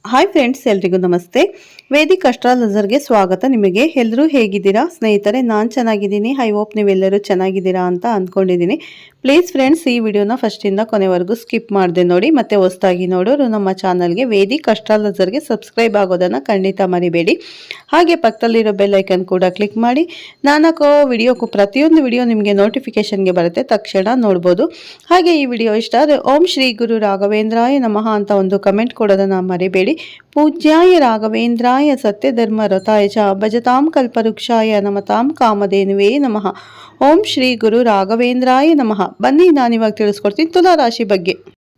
Hi friends, ಎಲ್ರಿಗೂ ನಮಸ್ತೆ. Vedic ಅಸ್ಟ್ರಾಲಜರ್ಗೆ ಸ್ವಾಗತ. ನಿಮಗೆ ಎಲ್ಲರೂ ಹೇಗಿದ್ದೀರಾ ಸ್ನೇಹಿತರೆ? ನಾನು ಚೆನ್ನಾಗಿದ್ದೀನಿ. ಐ ಹೋಪ್ ನೀವೆಲ್ಲರೂ ಚೆನ್ನಾಗಿದ್ದೀರಾ ಅಂತ ಅಂದ್ಕೊಂಡಿದ್ದೀನಿ. ಪ್ಲೀಸ್ ಫ್ರೆಂಡ್ಸ್, ಈ ವಿಡಿಯೋನ ಫಸ್ಟಿಂದ ಕೊನೆವರೆಗೂ ಸ್ಕಿಪ್ ಮಾಡದೆ ನೋಡಿ. ಮತ್ತೆ ಹೊಸದಾಗಿ ನೋಡೋರು ನಮ್ಮ ಚಾನಲ್ಗೆ ವೇದಿಕ್ ಅಸ್ಟ್ರಾಲಜರ್ಗೆ ಸಬ್ಸ್ಕ್ರೈಬ್ ಆಗೋದನ್ನು ಖಂಡಿತ ಮರಿಬೇಡಿ. ಹಾಗೆ ಪಕ್ಕದಲ್ಲಿರೋ ಬೆಲ್ ಐಕನ್ ಕೂಡ ಕ್ಲಿಕ್ ಮಾಡಿ. ನಾನಕೋ ಪ್ರತಿಯೊಂದು ವಿಡಿಯೋ ನಿಮಗೆ ನೋಟಿಫಿಕೇಶನ್ಗೆ ಬರುತ್ತೆ, ತಕ್ಷಣ ನೋಡ್ಬೋದು. ಹಾಗೆ ಈ ವಿಡಿಯೋ ಇಷ್ಟ ಆದರೆ ಓಂ ಶ್ರೀ ಗುರು ರಾಘವೇಂದ್ರಾಯ ನಮಃ ಅಂತ ಒಂದು ಕಮೆಂಟ್ ಕೊಡೋದನ್ನು ಮರಿಬೇಡಿ. ಪೂಜ್ಯಾಯ ರಾಘವೇಂದ್ರಾಯ ಸತ್ಯಧರ್ಮ ರಥಾಯ ಚ ಭಜತಾಂ ಕಲ್ಪವೃಕ್ಷಾಯ ನಮತಾಂ ಕಾಮಧೇನುವೇ ನಮಃ. ಓಂ ಶ್ರೀ ಗುರು ರಾಘವೇಂದ್ರಾಯ ನಮಃ. ಬನ್ನಿ, ನಾನಿವಾಗ ತಿಳಿಸ್ಕೊಡ್ತೀನಿ ತುಲಾ ರಾಶಿ ಬಗ್ಗೆ.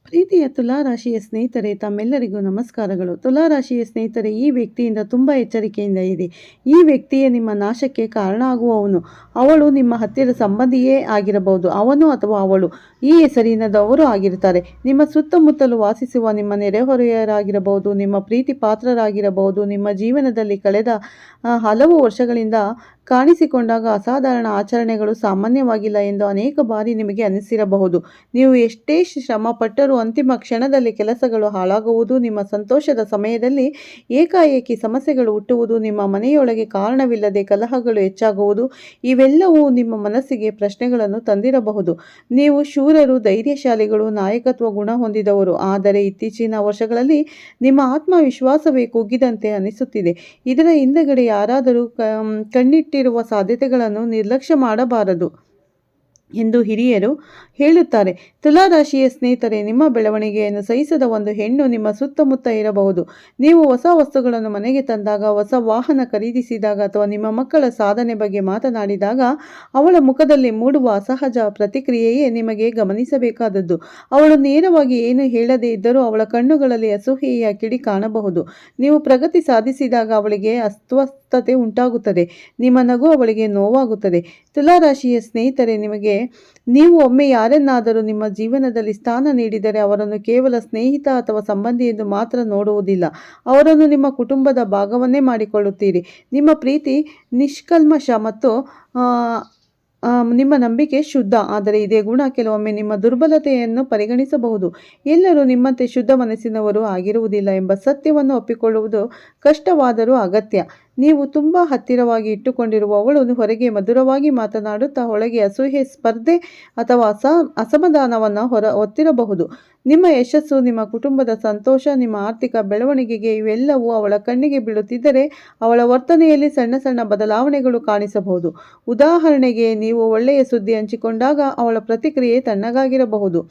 ಪ್ರೀತಿಯ ತುಲಾರಾಶಿಯ ಸ್ನೇಹಿತರೆ, ತಮ್ಮೆಲ್ಲರಿಗೂ ನಮಸ್ಕಾರಗಳು. ತುಲಾರಾಶಿಯ ಸ್ನೇಹಿತರೆ, ಈ ವ್ಯಕ್ತಿಯಿಂದ ತುಂಬ ಎಚ್ಚರಿಕೆಯಿಂದ ಇದೆ. ಈ ವ್ಯಕ್ತಿಯೇ ನಿಮ್ಮ ನಾಶಕ್ಕೆ ಕಾರಣ ಆಗುವವನು. ಅವಳು ನಿಮ್ಮ ಹತ್ತಿರ ಸಂಬಂಧಿಯೇ ಆಗಿರಬಹುದು. ಅವನು ಅಥವಾ ಅವಳು ಈ ಹೆಸರಿನದವರು ಆಗಿರ್ತಾರೆ. ನಿಮ್ಮ ಸುತ್ತಮುತ್ತಲು ವಾಸಿಸುವ ನಿಮ್ಮ ನೆರೆಹೊರೆಯರಾಗಿರಬಹುದು, ನಿಮ್ಮ ಪ್ರೀತಿ ಪಾತ್ರರಾಗಿರಬಹುದು. ನಿಮ್ಮ ಜೀವನದಲ್ಲಿ ಕಳೆದ ಹಲವು ವರ್ಷಗಳಿಂದ ಕಾಣಿಸಿಕೊಂಡಾಗ ಅಸಾಧಾರಣ ಆಚರಣೆಗಳು ಸಾಮಾನ್ಯವಾಗಿಲ್ಲ ಎಂದು ಅನೇಕ ಬಾರಿ ನಿಮಗೆ ಅನಿಸಿರಬಹುದು. ನೀವು ಎಷ್ಟೇ ಶ್ರಮ ಪಟ್ಟರೂ ಅಂತಿಮ ಕ್ಷಣದಲ್ಲಿ ಕೆಲಸಗಳು ಹಾಳಾಗುವುದು, ನಿಮ್ಮ ಸಂತೋಷದ ಸಮಯದಲ್ಲಿ ಏಕಾಏಕಿ ಸಮಸ್ಯೆಗಳು ಹುಟ್ಟುವುದು, ನಿಮ್ಮ ಮನೆಯೊಳಗೆ ಕಾರಣವಿಲ್ಲದೆ ಕಲಹಗಳು ಹೆಚ್ಚಾಗುವುದು, ಇವೆಲ್ಲವೂ ನಿಮ್ಮ ಮನಸ್ಸಿಗೆ ಪ್ರಶ್ನೆಗಳನ್ನು ತಂದಿರಬಹುದು. ನೀವು ಶೂರರು, ಧೈರ್ಯಶಾಲಿಗಳು, ನಾಯಕತ್ವ ಗುಣ ಹೊಂದಿದವರು. ಆದರೆ ಇತ್ತೀಚಿನ ವರ್ಷಗಳಲ್ಲಿ ನಿಮ್ಮ ಆತ್ಮವಿಶ್ವಾಸವೇ ಕುಗ್ಗಿದಂತೆ ಅನಿಸುತ್ತಿದೆ. ಇದರ ಹಿಂದೆಗಡೆ ಯಾರಾದರೂ ಕಣ್ಣಿಟ್ಟಿರುವ ಸಾಧ್ಯತೆಗಳನ್ನು ನಿರ್ಲಕ್ಷ್ಯ ಮಾಡಬಾರದು ಎಂದು ಹಿರಿಯರು ಹೇಳುತ್ತಾರೆ. ತುಲಾರಾಶಿಯ ಸ್ನೇಹಿತರೆ, ನಿಮ್ಮ ಬೆಳವಣಿಗೆಯನ್ನು ಸಹಿಸದ ಒಂದು ಹೆಣ್ಣು ನಿಮ್ಮ ಸುತ್ತಮುತ್ತ ಇರಬಹುದು. ನೀವು ಹೊಸ ವಸ್ತುಗಳನ್ನು ಮನೆಗೆ ತಂದಾಗ, ಹೊಸ ವಾಹನ ಖರೀದಿಸಿದಾಗ ಅಥವಾ ನಿಮ್ಮ ಮಕ್ಕಳ ಸಾಧನೆ ಬಗ್ಗೆ ಮಾತನಾಡಿದಾಗ ಅವಳ ಮುಖದಲ್ಲಿ ಮೂಡುವ ಅಸಹಜ ಪ್ರತಿಕ್ರಿಯೆಯೇ ನಿಮಗೆ ಗಮನಿಸಬೇಕಾದದ್ದು. ಅವಳು ನೇರವಾಗಿ ಏನು ಹೇಳದೇ ಇದ್ದರೂ ಅವಳ ಕಣ್ಣುಗಳಲ್ಲಿ ಅಸೂಯೆಯ ಕಿಡಿ ಕಾಣಬಹುದು. ನೀವು ಪ್ರಗತಿ ಸಾಧಿಸಿದಾಗ ಅವಳಿಗೆ ಅಸ್ವಸ್ಥತೆ ಉಂಟಾಗುತ್ತದೆ. ನಿಮ್ಮ ನಗು ಅವಳಿಗೆ ನೋವಾಗುತ್ತದೆ. ತುಲಾರಾಶಿಯ ಸ್ನೇಹಿತರೆ, ನೀವು ಒಮ್ಮೆ ಯಾರನ್ನಾದರೂ ನಿಮ್ಮ ಜೀವನದಲ್ಲಿ ಸ್ಥಾನ ನೀಡಿದರೆ ಅವರನ್ನು ಕೇವಲ ಸ್ನೇಹಿತ ಅಥವಾ ಸಂಬಂಧಿ ಎಂದು ಮಾತ್ರ ನೋಡುವುದಿಲ್ಲ. ಅವರನ್ನು ನಿಮ್ಮ ಕುಟುಂಬದ ಭಾಗವನ್ನೇ ಮಾಡಿಕೊಳ್ಳುತ್ತೀರಿ. ನಿಮ್ಮ ಪ್ರೀತಿ ನಿಷ್ಕಲ್ಮಶ ಮತ್ತು ನಿಮ್ಮ ನಂಬಿಕೆ ಶುದ್ಧ. ಆದರೆ ಇದೇ ಗುಣ ಕೆಲವೊಮ್ಮೆ ನಿಮ್ಮ ದುರ್ಬಲತೆಯನ್ನು ಪರಿಗಣಿಸಬಹುದು. ಎಲ್ಲರೂ ನಿಮ್ಮಂತೆ ಶುದ್ಧ ಮನಸ್ಸಿನವರು ಆಗಿರುವುದಿಲ್ಲ ಎಂಬ ಸತ್ಯವನ್ನು ಒಪ್ಪಿಕೊಳ್ಳುವುದು ಕಷ್ಟವಾದರೂ ಅಗತ್ಯ. ನೀವು ತುಂಬ ಹತ್ತಿರವಾಗಿ ಇಟ್ಟುಕೊಂಡಿರುವವಳು ಹೊರಗೆ ಮಧುರವಾಗಿ ಮಾತನಾಡುತ್ತಾ ಒಳಗೆ ಅಸೂಯೆ, ಸ್ಪರ್ಧೆ ಅಥವಾ ಅಸಮಾಧಾನವನ್ನು ಹೊತ್ತಿರಬಹುದು. ನಿಮ್ಮ ಯಶಸ್ಸು, ನಿಮ್ಮ ಕುಟುಂಬದ ಸಂತೋಷ, ನಿಮ್ಮ ಆರ್ಥಿಕ ಬೆಳವಣಿಗೆಗೆ ಇವೆಲ್ಲವೂ ಅವಳ ಕಣ್ಣಿಗೆ ಬೀಳುತ್ತಿದ್ದರೆ ಅವಳ ವರ್ತನೆಯಲ್ಲಿ ಸಣ್ಣ ಸಣ್ಣ ಬದಲಾವಣೆಗಳು ಕಾಣಿಸಬಹುದು. ಉದಾಹರಣೆಗೆ, ನೀವು ಒಳ್ಳೆಯ ಸುದ್ದಿ ಹಂಚಿಕೊಂಡಾಗ ಅವಳ ಪ್ರತಿಕ್ರಿಯೆ ತಣ್ಣಗಾಗಿರಬಹುದು.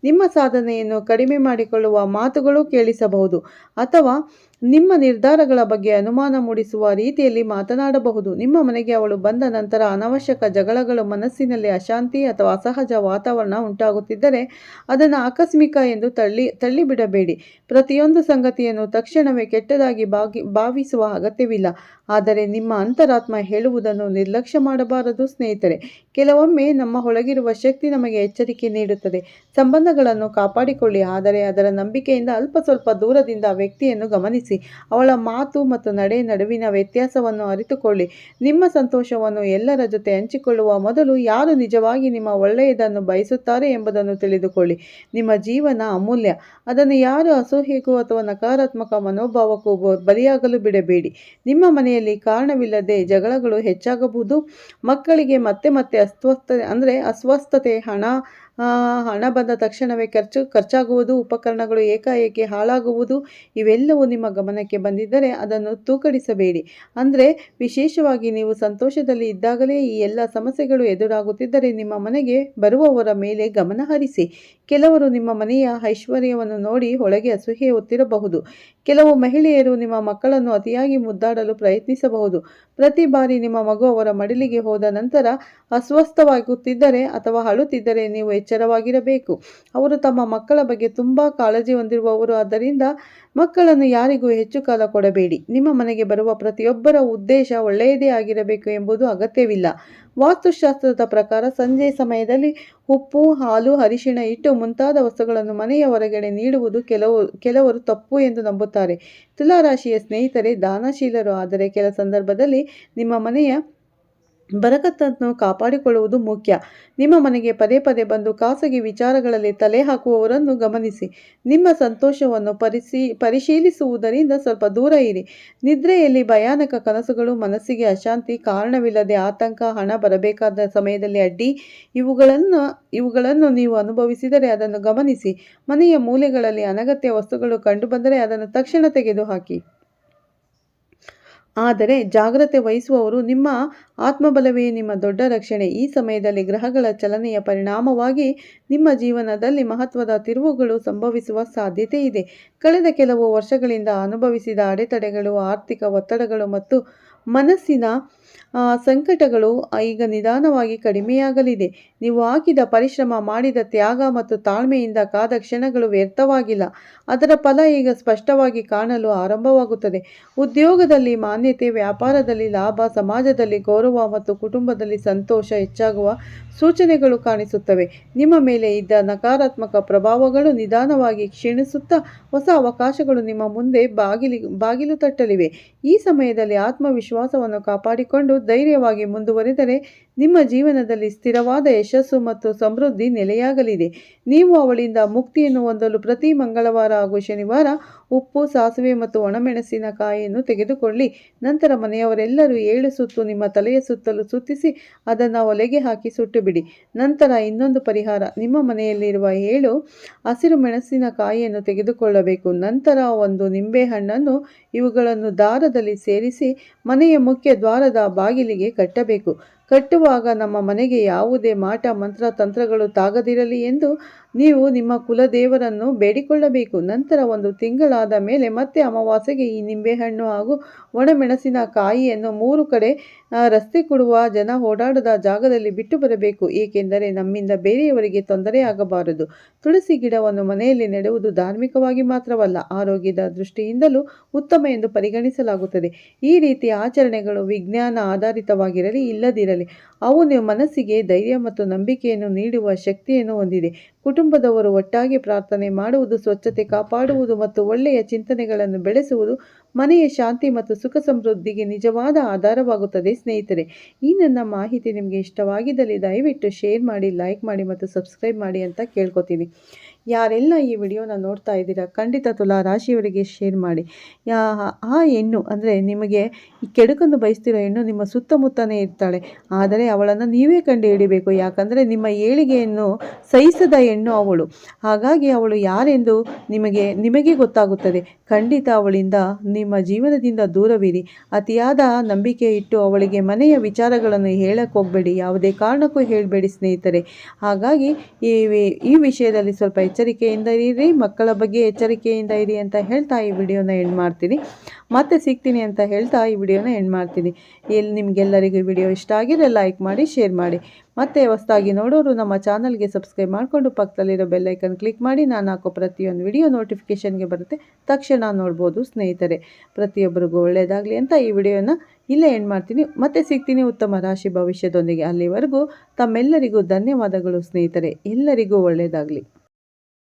ನಿಮ್ಮ ಸಾಧನೆಯನ್ನು ಕಡಿಮೆ ಮಾಡಿಕೊಳ್ಳುವ ಮಾತುಗಳು ಕೇಳಿಸಬಹುದು ಅಥವಾ ನಿಮ್ಮ ನಿರ್ಧಾರಗಳ ಬಗ್ಗೆ ಅನುಮಾನ ಮೂಡಿಸುವ ರೀತಿಯಲ್ಲಿ ಮಾತನಾಡಬಹುದು. ನಿಮ್ಮ ಮನೆಗೆ ಅವಳು ಬಂದ ನಂತರ ಅನವಶ್ಯಕ ಜಗಳಗಳು, ಮನಸ್ಸಿನಲ್ಲಿ ಅಶಾಂತಿ ಅಥವಾ ಅಸಹಜ ವಾತಾವರಣ ಉಂಟಾಗುತ್ತಿದ್ದರೆ ಅದನ್ನು ಆಕಸ್ಮಿಕ ಎಂದು ತಳ್ಳಿಬಿಡಬೇಡಿ. ಪ್ರತಿಯೊಂದು ಸಂಗತಿಯನ್ನು ತಕ್ಷಣವೇ ಕೆಟ್ಟದಾಗಿ ಭಾವಿಸುವ ಅಗತ್ಯವಿಲ್ಲ. ಆದರೆ ನಿಮ್ಮ ಅಂತರಾತ್ಮ ಹೇಳುವುದನ್ನು ನಿರ್ಲಕ್ಷ್ಯ ಮಾಡಬಾರದು. ಸ್ನೇಹಿತರೆ, ಕೆಲವೊಮ್ಮೆ ನಮ್ಮ ಒಳಗಿರುವ ಶಕ್ತಿ ನಮಗೆ ಎಚ್ಚರಿಕೆ ನೀಡುತ್ತದೆ. ಸಂಬಂಧಗಳನ್ನು ಕಾಪಾಡಿಕೊಳ್ಳಿ, ಆದರೆ ಅದರ ನಂಬಿಕೆಯಿಂದ ಅಲ್ಪ ಸ್ವಲ್ಪ ದೂರದಿಂದ ವ್ಯಕ್ತಿಯನ್ನು ಗಮನಿಸಿ. ಅವಳ ಮಾತು ಮತ್ತು ನಡುವಿನ ವ್ಯತ್ಯಾಸವನ್ನು ಅರಿತುಕೊಳ್ಳಿ. ನಿಮ್ಮ ಸಂತೋಷವನ್ನು ಎಲ್ಲರ ಜೊತೆ ಹಂಚಿಕೊಳ್ಳುವ ಮೊದಲು ಯಾರು ನಿಜವಾಗಿ ನಿಮ್ಮ ಒಳ್ಳೆಯದನ್ನು ಬಯಸುತ್ತಾರೆ ಎಂಬುದನ್ನು ತಿಳಿದುಕೊಳ್ಳಿ. ನಿಮ್ಮ ಜೀವನ ಅಮೂಲ್ಯ. ಅದನ್ನು ಯಾರು ಅಸೂಯೆಗೂ ಅಥವಾ ನಕಾರಾತ್ಮಕ ಮನೋಭಾವಕ್ಕೂ ಬಲಿಯಾಗಲು ಬಿಡಬೇಡಿ. ನಿಮ್ಮ ಮನೆಯಲ್ಲಿ ಕಾರಣವಿಲ್ಲದೆ ಜಗಳಗಳು ಹೆಚ್ಚಾಗಬಹುದು. ಮಕ್ಕಳಿಗೆ ಮತ್ತೆ ಮತ್ತೆ ಅಸ್ವಸ್ಥತೆ, ಹಣ ಬಂದ ತಕ್ಷಣವೇ ಖರ್ಚಾಗುವುದು, ಉಪಕರಣಗಳು ಏಕಾಏಕಿ ಹಾಳಾಗುವುದು, ಇವೆಲ್ಲವೂ ನಿಮ್ಮ ಗಮನಕ್ಕೆ ಬಂದಿದ್ದರೆ ಅದನ್ನು ತೂಕಡಿಸಬೇಡಿ. ವಿಶೇಷವಾಗಿ ನೀವು ಸಂತೋಷದಲ್ಲಿ ಇದ್ದಾಗಲೇ ಈ ಎಲ್ಲ ಸಮಸ್ಯೆಗಳು ಎದುರಾಗುತ್ತಿದ್ದರೆ ನಿಮ್ಮ ಮನೆಗೆ ಬರುವವರ ಮೇಲೆ ಗಮನ ಹರಿಸಿ. ಕೆಲವರು ನಿಮ್ಮ ಮನೆಯ ಐಶ್ವರ್ಯವನ್ನು ನೋಡಿ ಒಳಗೆ ಅಸೂಯೆ ಹೊತ್ತಿರಬಹುದು. ಕೆಲವು ಮಹಿಳೆಯರು ನಿಮ್ಮ ಮಕ್ಕಳನ್ನು ಅತಿಯಾಗಿ ಮುದ್ದಾಡಲು ಪ್ರಯತ್ನಿಸಬಹುದು. ಪ್ರತಿ ಬಾರಿ ನಿಮ್ಮ ಮಗು ಅವರ ಮಡಿಲಿಗೆ ಹೋದ ನಂತರ ಅಸ್ವಸ್ಥವಾಗುತ್ತಿದ್ದರೆ ಅಥವಾ ಅಳುತ್ತಿದ್ದರೆ ನೀವು ಎಚ್ಚರವಾಗಿರಬೇಕು. ಅವರು ತಮ್ಮ ಮಕ್ಕಳ ಬಗ್ಗೆ ತುಂಬ ಕಾಳಜಿ ಹೊಂದಿರುವವರು. ಆದ್ದರಿಂದ ಮಕ್ಕಳನ್ನು ಯಾರಿಗೂ ಹೆಚ್ಚು ಕಾಲ ಕೊಡಬೇಡಿ. ನಿಮ್ಮ ಮನೆಗೆ ಬರುವ ಪ್ರತಿಯೊಬ್ಬರ ಉದ್ದೇಶ ಒಳ್ಳೆಯದೇ ಆಗಿರಬೇಕು ಎಂಬುದು ಅಗತ್ಯವಿಲ್ಲ. ವಾಸ್ತುಶಾಸ್ತ್ರದ ಪ್ರಕಾರ ಸಂಜೆ ಸಮಯದಲ್ಲಿ ಉಪ್ಪು, ಹಾಲು, ಅರಿಶಿಣ, ಹಿಟ್ಟು ಮುಂತಾದ ವಸ್ತುಗಳನ್ನು ಮನೆಯ ಹೊರಗಡೆ ನೀಡುವುದು ಕೆಲವರು ತಪ್ಪು ಎಂದು ನಂಬುತ್ತಾರೆ. ತುಲಾರಾಶಿಯ ಸ್ನೇಹಿತರೆ ದಾನಶೀಲರು, ಆದರೆ ಕೆಲ ಸಂದರ್ಭದಲ್ಲಿ ನಿಮ್ಮ ಮನೆಯ ಬರಕತ್ತನ್ನು ಕಾಪಾಡಿಕೊಳ್ಳುವುದು ಮುಖ್ಯ. ನಿಮ್ಮ ಮನೆಗೆ ಪದೇ ಪದೇ ಬಂದು ಖಾಸಗಿ ವಿಚಾರಗಳಲ್ಲಿ ತಲೆ ಹಾಕುವವರನ್ನು ಗಮನಿಸಿ. ನಿಮ್ಮ ಸಂತೋಷವನ್ನು ಪರಿಶೀಲಿಸುವುದರಿಂದ ಸ್ವಲ್ಪ ದೂರ ಇರಿ. ನಿದ್ರೆಯಲ್ಲಿ ಭಯಾನಕ ಕನಸುಗಳು, ಮನಸ್ಸಿಗೆ ಅಶಾಂತಿ, ಕಾರಣವಿಲ್ಲದೆ ಆತಂಕ, ಹಣ ಬರಬೇಕಾದ ಸಮಯದಲ್ಲಿ ಅಡ್ಡಿ, ಇವುಗಳನ್ನು ನೀವು ಅನುಭವಿಸಿದರೆ ಅದನ್ನು ಗಮನಿಸಿ. ಮನೆಯ ಮೂಲೆಗಳಲ್ಲಿ ಅನಗತ್ಯ ವಸ್ತುಗಳು ಕಂಡುಬಂದರೆ ಅದನ್ನು ತಕ್ಷಣ ತೆಗೆದುಹಾಕಿ. ಆದರೆ ಜಾಗ್ರತೆ ವಹಿಸುವವರು. ನಿಮ್ಮ ಆತ್ಮಬಲವೇ ನಿಮ್ಮ ದೊಡ್ಡ ರಕ್ಷಣೆ. ಈ ಸಮಯದಲ್ಲಿ ಗ್ರಹಗಳ ಚಲನೆಯ ಪರಿಣಾಮವಾಗಿ ನಿಮ್ಮ ಜೀವನದಲ್ಲಿ ಮಹತ್ವದ ತಿರುವುಗಳು ಸಂಭವಿಸುವ ಸಾಧ್ಯತೆ ಇದೆ. ಕಳೆದ ಕೆಲವು ವರ್ಷಗಳಿಂದ ಅನುಭವಿಸಿದ ಅಡೆತಡೆಗಳು, ಆರ್ಥಿಕ ಒತ್ತಡಗಳು ಮತ್ತು ಮನಸ್ಸಿನ ಸಂಕಟಗಳು ಈಗ ನಿಧಾನವಾಗಿ ಕಡಿಮೆಯಾಗಲಿದೆ. ನೀವು ಹಾಕಿದ ಪರಿಶ್ರಮ, ಮಾಡಿದ ತ್ಯಾಗ ಮತ್ತು ತಾಳ್ಮೆಯಿಂದ ಕಾದ ಕ್ಷಣಗಳು ವ್ಯರ್ಥವಾಗಿಲ್ಲ. ಅದರ ಫಲ ಈಗ ಸ್ಪಷ್ಟವಾಗಿ ಕಾಣಲು ಆರಂಭವಾಗುತ್ತದೆ. ಉದ್ಯೋಗದಲ್ಲಿ ಮಾನ್ಯತೆ, ವ್ಯಾಪಾರದಲ್ಲಿ ಲಾಭ, ಸಮಾಜದಲ್ಲಿ ಗೌರವ ಮತ್ತು ಕುಟುಂಬದಲ್ಲಿ ಸಂತೋಷ ಹೆಚ್ಚಾಗುವ ಸೂಚನೆಗಳು ಕಾಣಿಸುತ್ತವೆ. ನಿಮ್ಮ ಮೇಲೆ ಇದ್ದ ನಕಾರಾತ್ಮಕ ಪ್ರಭಾವಗಳು ನಿಧಾನವಾಗಿ ಕ್ಷೀಣಿಸುತ್ತಾ ಹೊಸ ಅವಕಾಶಗಳು ನಿಮ್ಮ ಮುಂದೆ ಬಾಗಿಲು ತಟ್ಟಲಿವೆ. ಈ ಸಮಯದಲ್ಲಿ ಆತ್ಮವಿಶ್ವಾಸವನ್ನು ಕಾಪಾಡಿಕೊಂಡು ಧೈರ್ಯವಾಗಿ ಮುಂದುವರಿದರೆ ನಿಮ್ಮ ಜೀವನದಲ್ಲಿ ಸ್ಥಿರವಾದ ಯಶಸ್ಸು ಮತ್ತು ಸಮೃದ್ಧಿ ನೆಲೆಯಾಗಲಿದೆ. ನೀವು ಅವಳಿಂದ ಮುಕ್ತಿಯನ್ನು ಹೊಂದಲು ಪ್ರತಿ ಮಂಗಳವಾರ ಹಾಗೂ ಶನಿವಾರ ಉಪ್ಪು, ಸಾಸಿವೆ ಮತ್ತು ಒಣಮೆಣಸಿನಕಾಯಿಯನ್ನು ತೆಗೆದುಕೊಳ್ಳಿ. ನಂತರ ಮನೆಯವರೆಲ್ಲರೂ 7 ಸುತ್ತು ನಿಮ್ಮ ತಲೆಯ ಸುತ್ತಲೂ ಸುತ್ತಿಸಿ ಅದನ್ನು ಒಲೆಗೆ ಹಾಕಿ ಸುಟ್ಟುಬಿಡಿ. ನಂತರ ಇನ್ನೊಂದು ಪರಿಹಾರ, ನಿಮ್ಮ ಮನೆಯಲ್ಲಿರುವ 7 ಹಸಿರು ಮೆಣಸಿನಕಾಯಿಯನ್ನು ತೆಗೆದುಕೊಳ್ಳಬೇಕು. ನಂತರ 1 ನಿಂಬೆಹಣ್ಣನ್ನು ಇವುಗಳನ್ನು ದಾರದಲ್ಲಿ ಸೇರಿಸಿ ಮನೆಯ ಮುಖ್ಯ ದ್ವಾರದ ಬಾಗಿಲಿಗೆ ಕಟ್ಟಬೇಕು. ಕಟ್ಟುವಾಗ ನಮ್ಮ ಮನೆಗೆ ಯಾವುದೇ ಮಾಟ, ಮಂತ್ರ, ತಂತ್ರಗಳು ತಾಗದಿರಲಿ ಎಂದು ನೀವು ನಿಮ್ಮ ಕುಲದೇವರನ್ನು ಬೇಡಿಕೊಳ್ಳಬೇಕು. ನಂತರ 1 ತಿಂಗಳಾದ ಮೇಲೆ ಮತ್ತೆ ಅಮಾವಾಸ್ಯೆಗೆ ಈ ನಿಂಬೆಹಣ್ಣು ಹಾಗೂ ಒಣಮೆಣಸಿನಕಾಯಿಯನ್ನು 3 ಕಡೆ ರಸ್ತೆ ಕೊಡುವ ಜನ ಓಡಾಡದ ಜಾಗದಲ್ಲಿ ಬಿಟ್ಟು ಬರಬೇಕು. ಏಕೆಂದರೆ ನಮ್ಮಿಂದ ಬೇರೆಯವರಿಗೆ ತೊಂದರೆಯಾಗಬಾರದು. ತುಳಸಿ ಗಿಡವನ್ನು ಮನೆಯಲ್ಲಿ ನೆಡುವುದು ಧಾರ್ಮಿಕವಾಗಿ ಮಾತ್ರವಲ್ಲ, ಆರೋಗ್ಯದ ದೃಷ್ಟಿಯಿಂದಲೂ ಉತ್ತಮ ಎಂದು ಪರಿಗಣಿಸಲಾಗುತ್ತದೆ. ಈ ರೀತಿಯ ಆಚರಣೆಗಳು ವಿಜ್ಞಾನ ಆಧಾರಿತವಾಗಿರಲಿ ಇಲ್ಲದಿರಲಿ, ಅವು ನಿಮ್ಮ ಮನಸ್ಸಿಗೆ ಧೈರ್ಯ ಮತ್ತು ನಂಬಿಕೆಯನ್ನು ನೀಡುವ ಶಕ್ತಿಯನ್ನು ಹೊಂದಿದೆ. ಕುಟುಂಬದವರು ಒಟ್ಟಾಗಿ ಪ್ರಾರ್ಥನೆ ಮಾಡುವುದು, ಸ್ವಚ್ಛತೆ ಕಾಪಾಡುವುದು ಮತ್ತು ಒಳ್ಳೆಯ ಚಿಂತನೆಗಳನ್ನು ಬೆಳೆಸುವುದು ಮನೆಯ ಶಾಂತಿ ಮತ್ತು ಸುಖ ಸಮೃದ್ಧಿಗೆ ನಿಜವಾದ ಆಧಾರವಾಗುತ್ತದೆ. ಸ್ನೇಹಿತರೆ, ಈ ನನ್ನ ಮಾಹಿತಿ ನಿಮಗೆ ಇಷ್ಟವಾಗಿದ್ದಲ್ಲಿ ದಯವಿಟ್ಟು ಶೇರ್ ಮಾಡಿ, ಲೈಕ್ ಮಾಡಿ ಮತ್ತು ಸಬ್ಸ್ಕ್ರೈಬ್ ಮಾಡಿ ಅಂತ ಕೇಳ್ಕೊತೀನಿ. ಯಾರೆಲ್ಲ ಈ ವಿಡಿಯೋನ ನೋಡ್ತಾ ಇದ್ದೀರಾ, ಖಂಡಿತ ತುಲಾ ರಾಶಿಯವರಿಗೆ ಶೇರ್ ಮಾಡಿ. ಆ ಹೆಣ್ಣು ಅಂದರೆ ನಿಮಗೆ ಈ ಕೆಡುಕನ್ನು ಬಯಸ್ತಿರೋ ಹೆಣ್ಣು ನಿಮ್ಮ ಸುತ್ತಮುತ್ತನೇ ಇರ್ತಾಳೆ. ಆದರೆ ಅವಳನ್ನು ನೀವೇ ಕಂಡು ಹಿಡಿಬೇಕು. ಯಾಕಂದರೆ ನಿಮ್ಮ ಏಳಿಗೆಯನ್ನು ಸಹಿಸದ ಹೆಣ್ಣು ಅವಳು. ಹಾಗಾಗಿ ಅವಳು ಯಾರೆಂದು ನಿಮಗೆ ಗೊತ್ತಾಗುತ್ತದೆ. ಖಂಡಿತ ಅವಳಿಂದ ನಿಮ್ಮ ಜೀವನದಿಂದ ದೂರವಿರಿ. ಅತಿಯಾದ ನಂಬಿಕೆ ಇಟ್ಟು ಅವಳಿಗೆ ಮನೆಯ ವಿಚಾರಗಳನ್ನು ಹೇಳಕ್ಕೆ ಹೋಗಬೇಡಿ. ಯಾವುದೇ ಕಾರಣಕ್ಕೂ ಹೇಳಬೇಡಿ ಸ್ನೇಹಿತರೆ. ಹಾಗಾಗಿ ಈ ವಿಷಯದಲ್ಲಿ ಸ್ವಲ್ಪ ಎಚ್ಚರಿಕೆಯಿಂದ ಇರಿ. ಮಕ್ಕಳ ಬಗ್ಗೆ ಎಚ್ಚರಿಕೆಯಿಂದ ಇರಿ ಅಂತ ಹೇಳ್ತಾ ಈ ವಿಡಿಯೋನ ಎಂಡ್ ಮಾಡ್ತೀನಿ. ಮತ್ತೆ ಸಿಗ್ತೀನಿ ಅಂತ ಹೇಳ್ತಾ ಈ ವಿಡಿಯೋನ ಎಂಡ್ ಮಾಡ್ತೀನಿ. ನಿಮಗೆಲ್ಲರಿಗೂ ಈ ವಿಡಿಯೋ ಇಷ್ಟ ಆಗಿದ್ರೆ ಲೈಕ್ ಮಾಡಿ, ಶೇರ್ ಮಾಡಿ. ಮತ್ತೆ ಹೊಸದಾಗಿ ನೋಡೋರು ನಮ್ಮ ಚಾನಲ್ಗೆ ಸಬ್ಸ್ಕ್ರೈಬ್ ಮಾಡಿಕೊಂಡು ಪಕ್ಕದಲ್ಲಿರೋ ಬೆಲ್ಲೈಕನ್ ಕ್ಲಿಕ್ ಮಾಡಿ. ನಾನು ಹಾಕೋ ಪ್ರತಿಯೊಂದು ವಿಡಿಯೋ ನೋಟಿಫಿಕೇಷನ್ಗೆ ಬರುತ್ತೆ, ತಕ್ಷಣ ನೋಡ್ಬೋದು ಸ್ನೇಹಿತರೆ. ಪ್ರತಿಯೊಬ್ಬರಿಗೂ ಒಳ್ಳೆಯದಾಗಲಿ ಅಂತ ಈ ವಿಡಿಯೋನ ಇಲ್ಲೇ ಎಂಡ್ ಮಾಡ್ತೀನಿ. ಮತ್ತೆ ಸಿಗ್ತೀನಿ ಉತ್ತಮ ರಾಶಿ ಭವಿಷ್ಯದೊಂದಿಗೆ. ಅಲ್ಲಿವರೆಗೂ ತಮ್ಮೆಲ್ಲರಿಗೂ ಧನ್ಯವಾದಗಳು ಸ್ನೇಹಿತರೆ. ಎಲ್ಲರಿಗೂ ಒಳ್ಳೆಯದಾಗಲಿ.